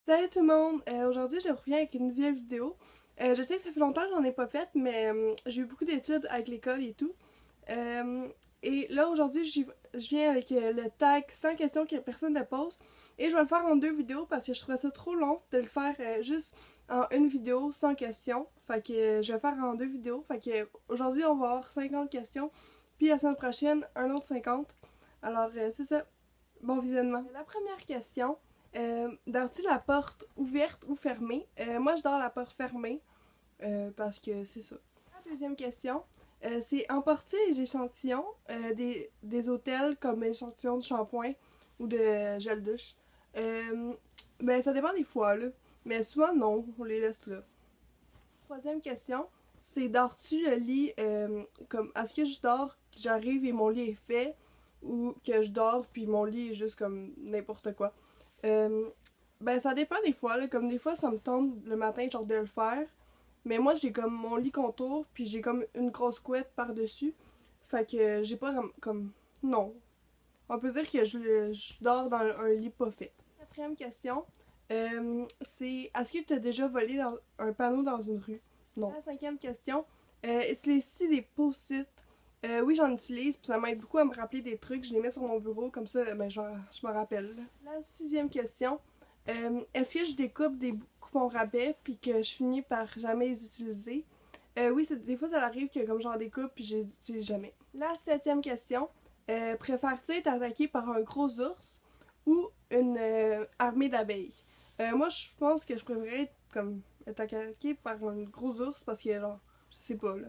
Salut tout le monde! Aujourd'hui, je reviens avec une nouvelle vidéo. Je sais que ça fait longtemps que j'en ai pas fait, mais j'ai eu beaucoup d'études avec l'école et tout. Euh, et là, aujourd'hui, je viens avec le tag 100 questions que personne ne pose. Et je vais le faire en deux vidéos parce que je trouvais ça trop long de le faire juste en une vidéo, 100 questions. Fait que je vais le faire en deux vidéos. Fait que aujourd'hui, on va avoir 50 questions. Puis la semaine prochaine, un autre 50. Alors, c'est ça. Bon visionnement. La première question. Dors-tu la porte ouverte ou fermée? Moi, je dors la porte fermée parce que c'est ça. La deuxième question, c'est emporter les échantillons des hôtels comme échantillons de shampoing ou de gel douche. Ben, ça dépend des fois, là. Mais souvent, non, on les laisse là. Troisième question, c'est dors-tu le lit comme. Est-ce que je dors, j'arrive et mon lit est fait ou que je dors puis mon lit est juste comme n'importe quoi? Euh, ben, ça dépend des fois, là. Comme des fois, ça me tente le matin, genre, de le faire. Mais moi, j'ai comme mon lit contour, puis j'ai comme une grosse couette par-dessus. Fait que j'ai pas comme. Non. On peut dire que je dors dans un lit pas fait. Quatrième question. C'est est-ce que tu as déjà volé un panneau dans une rue? Non. La cinquième question. Utilises-tu des post-it? Oui, j'en utilise, puis ça m'aide beaucoup à me rappeler des trucs. Je les mets sur mon bureau, comme ça, ben, je me rappelle. La sixième question. Est-ce que je découpe des coupons rabais, puis que je finis par jamais les utiliser? Oui, des fois, ça arrive que comme j'en découpe, puis je les utilise jamais. La septième question. Préfères-tu être attaqué par un gros ours ou une armée d'abeilles? Moi, je pense que je préférerais être attaqué par un gros ours parce que, genre, je sais pas, là.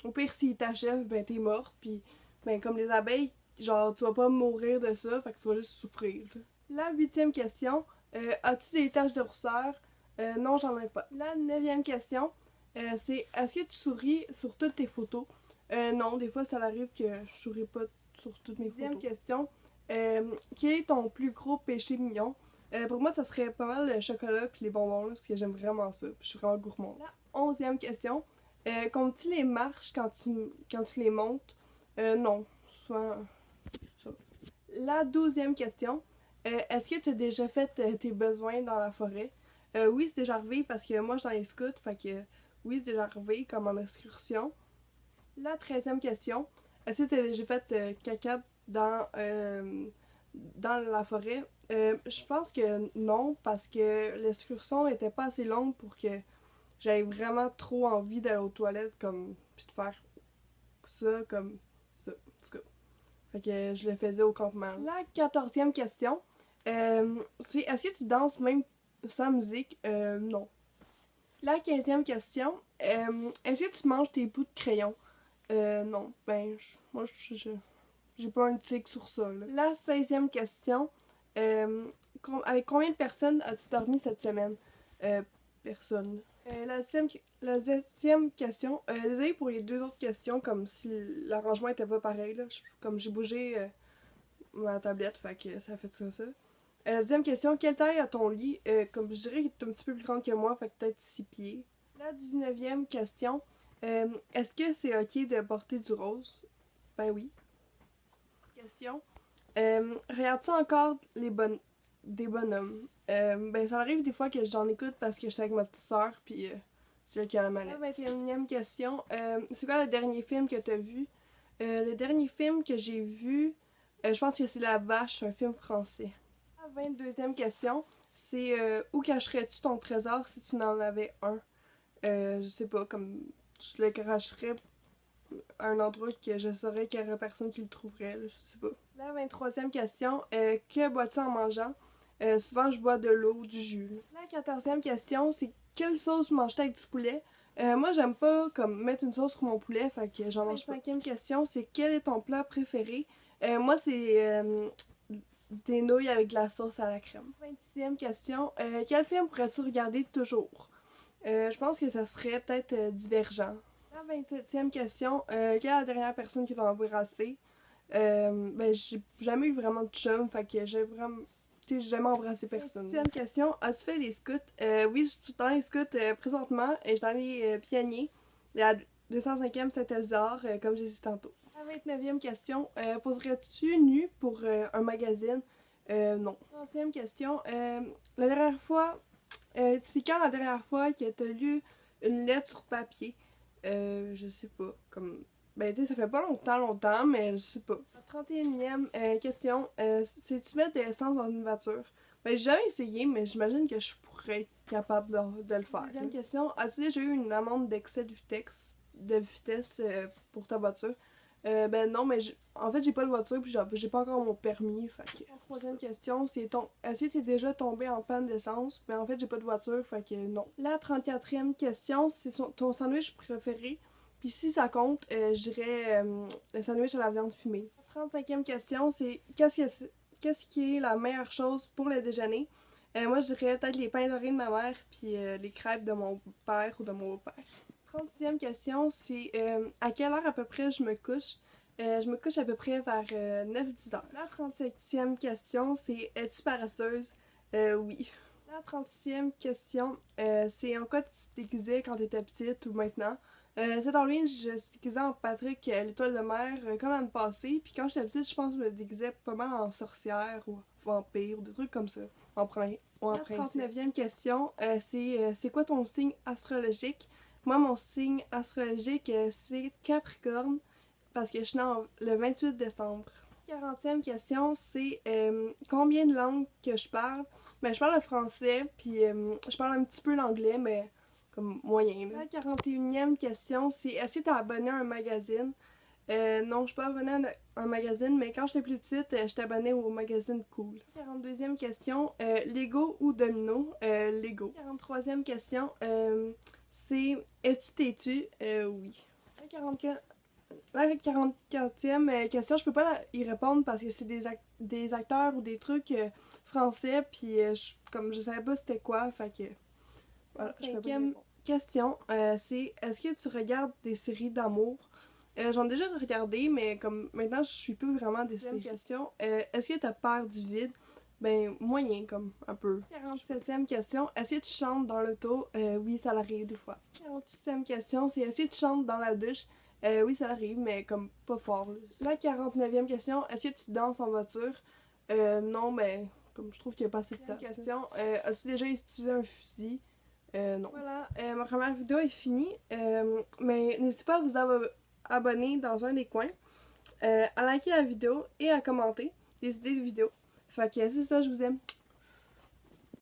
Au pire, s'il t'achève, ben t'es morte, puis ben comme les abeilles, genre, tu vas pas mourir de ça, fait que tu vas juste souffrir, là. La huitième question, as-tu des taches de rousseur? Non, j'en ai pas. La neuvième question, c'est est-ce que tu souris sur toutes tes photos? Non, des fois, ça arrive que je souris pas sur toutes mes photos. Dixième question, quel est ton plus gros péché mignon? Pour moi, ça serait pas mal le chocolat puis les bonbons, là, parce que j'aime vraiment ça. Puis je suis vraiment gourmande. La onzième question, comptes-tu les marches quand tu les montes? Non, soit ça. La douzième question, est-ce que tu as déjà fait tes besoins dans la forêt? Oui, c'est déjà arrivé parce que moi, je suis dans les scouts, fait que oui, c'est déjà arrivé comme en excursion. La treizième question, est-ce que tu as déjà fait caca dans la forêt? Je pense que non, parce que l'excursion était pas assez longue pour que j'avais vraiment trop envie d'aller aux toilettes, comme, puis de faire ça, comme ça, en tout cas. Fait que je le faisais au campement. La quatorzième question, c'est est-ce que tu danses même sans musique? Non. La quinzième question, est-ce que tu manges tes bouts de crayon? Non. Ben, moi, j'ai pas un tic sur ça, là. La seizième question, avec combien de personnes as-tu dormi cette semaine? Personne. La 10e question, désolé pour les deux autres questions, comme si l'arrangement était pas pareil, là. Comme j'ai bougé ma tablette, fait que ça fait ça. La 10e question, quelle taille a ton lit? Comme je dirais qu'il est un petit peu plus grand que moi, fait que peut-être 6 pieds. La 19e question, est-ce que c'est ok de porter du rose? Ben oui. Question, regardes-tu encore des bonhommes? Ben ça arrive des fois que j'en écoute parce que j'étais avec ma petite soeur, puis c'est là qu'il y a la manette. La 21e question, c'est quoi le dernier film que t'as vu? Le dernier film que j'ai vu, je pense que c'est La Vache, un film français. La 22e question, c'est où cacherais-tu ton trésor si tu n'en avais un? Je sais pas, comme je le cacherais à un endroit que je saurais qu'il y aurait personne qui le trouverait, là, je sais pas. La 23e question, que bois-tu en mangeant? Souvent, je bois de l'eau, du jus. La 14e question, c'est quelle sauce manges-tu avec du poulet? Moi, j'aime pas comme mettre une sauce sur mon poulet, fait que j'en mange pas. La 25e question, c'est quel est ton plat préféré? Moi, c'est des nouilles avec de la sauce à la crème. 26e question, quel film pourrais-tu regarder toujours? Je pense que ça serait peut-être Divergent. La 27e question, quelle est la dernière personne qui t'a embrassé? Ben, j'ai jamais eu vraiment de chum, fait que j'ai jamais embrassé personne. 27e question, as-tu fait les scouts? Oui, je suis dans les scouts présentement et je suis dans les pionniers. La 205e, c'était Elzar, comme j'ai dit tantôt. La 29e question, poserais-tu nu pour un magazine? Non. 30e question. La dernière fois, c'est quand la dernière fois que t'as lu une lettre sur papier? Je sais pas. Comme. Ben, tu sais, ça fait pas longtemps, mais je sais pas. La 31e question. C'est-tu mettre de l'essence dans une voiture? Ben, j'ai jamais essayé, mais j'imagine que je pourrais être capable de le faire. Deuxième question. As-tu déjà eu une amende d'excès de vitesse pour ta voiture? Ben non, mais en fait, j'ai pas de voiture puis j'ai pas encore mon permis. Fait que... Troisième question, c'est est-ce que t'es déjà tombé en panne d'essence? Ben en fait, j'ai pas de voiture, fait que non. La 34e question, c'est ton sandwich préféré. Puis si ça compte, je dirais le sandwich à la viande fumée. La 35e question, c'est qu'est-ce qui est la meilleure chose pour le déjeuner? Moi, je dirais peut-être les pains dorés de ma mère puis les crêpes de mon père ou de mon beau-père. 36e question, c'est à quelle heure à peu près je me couche? Je me couche à peu près vers 9-10 heures. La 37e question, c'est es-tu paresseuse? Oui. La 36e question, c'est en quoi tu te déguisais quand tu étais petite ou maintenant? Cette Halloween, je me suis déguisée en Patrick l'étoile de mer comme l'année passée. Puis quand j'étais petite, je pense que je me déguisais pas mal en sorcière ou vampire ou des trucs comme ça. En principe. La 39e question, c'est quoi ton signe astrologique? Moi, mon signe astrologique, c'est Capricorne, parce que je suis née le 28 décembre. 40e question, c'est combien de langues que je parle? Ben, je parle le français, puis je parle un petit peu l'anglais, mais comme moyen. La 41e question, c'est est-ce que tu es abonné à un magazine? Non, je suis pas abonnée à un magazine, mais quand j'étais plus petite, j'étais abonnée au magazine Cool. 42e question, Lego ou Domino? Lego. 43e question, c'est es-tu têtu? Oui. La 44e question, je peux pas y répondre parce que c'est des acteurs ou des trucs français, puis comme je savais pas c'était quoi, fait que voilà. 5e question, c'est est-ce que tu regardes des séries d'amour? J'en ai déjà regardé, mais comme maintenant je suis plus vraiment des séries. Question, est-ce que t'as peur du vide? Ben, moyen, comme, un peu. 47e question, est-ce que tu chantes dans l'auto? Oui, ça l'arrive des fois. 48e question, c'est est-ce que tu chantes dans la douche? Oui, ça l'arrive, mais comme, pas fort. Là. La 49e question, est-ce que tu danses en voiture? Non, mais, comme je trouve qu'il n'y a pas assez de place. Question, as-tu déjà utilisé un fusil? Non. Voilà, ma première vidéo est finie, mais n'hésitez pas à vous abonner dans un des coins, à liker la vidéo et à commenter des idées de vidéos. Fait que c'est ça, je vous aime.